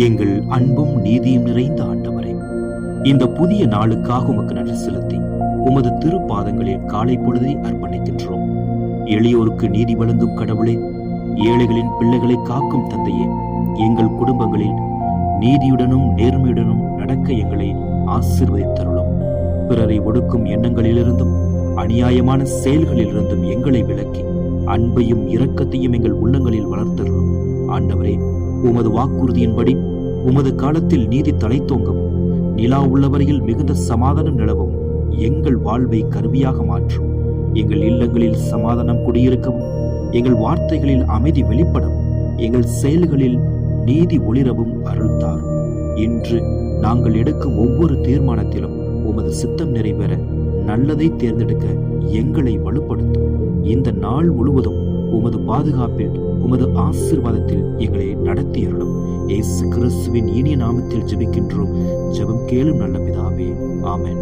எங்கள் அன்பும் நீதியும் நிறைந்த ஆண்டவரே, இந்த புதிய நாளுக்காக உமக்கு நன்றி செலுத்தி உமது திருப்பாதங்களில் காலை பொழுதை அர்ப்பணிக்கின்றோம். எளியோருக்கு நீதி வழங்கும் கடவுளே, ஏழைகளின் பிள்ளைகளை காக்கும் தந்தையே, எங்கள் குடும்பங்களில் நீதியுடனும் நேர்மையுடனும் நடக்க எங்களை ஆசீர்வதித்தருளும். பிறரை ஒடுக்கும் எண்ணங்களிலிருந்தும் அநியாயமான செயல்களிலிருந்தும் எங்களை விலக்கி அன்பையும் இரக்கத்தையும் எங்கள் உள்ளங்களில் வளர்த்தருளும். ஆண்டவரே, உமது வாக்குறுதியின்படி உமது காலத்தில் நீதி தலைத்தோங்கவும் நிலா உள்ளவரையில் மிகுந்த சமாதானம் நிலவும் எங்கள் வாழ்வை கருவியாக மாற்றும். எங்கள் இல்லங்களில் சமாதானம் குடியிருக்கவும், எங்கள் வார்த்தைகளில் அமைதி வெளிப்படவும், எங்கள் செயல்களில் நீதி ஒளிரவும் அருள்தார். இன்று நாங்கள் எடுக்கும் ஒவ்வொரு தீர்மானத்திலும் உமது சித்தம் நிறைவேற நல்லதை தேர்ந்தெடுக்க எங்களை வலுப்படுத்தும். இந்த நாள் முழுவதும் உமது பாதுகாப்பில், உமது ஆசீர்வாதத்தில் எங்களை நடத்தியருளும். இயேசு கிறிஸ்துவின் இனிய நாமத்தில் ஜெபிக்கின்றோம். ஜெபம் கேளும் நல்ல பிதாவே, ஆமென்.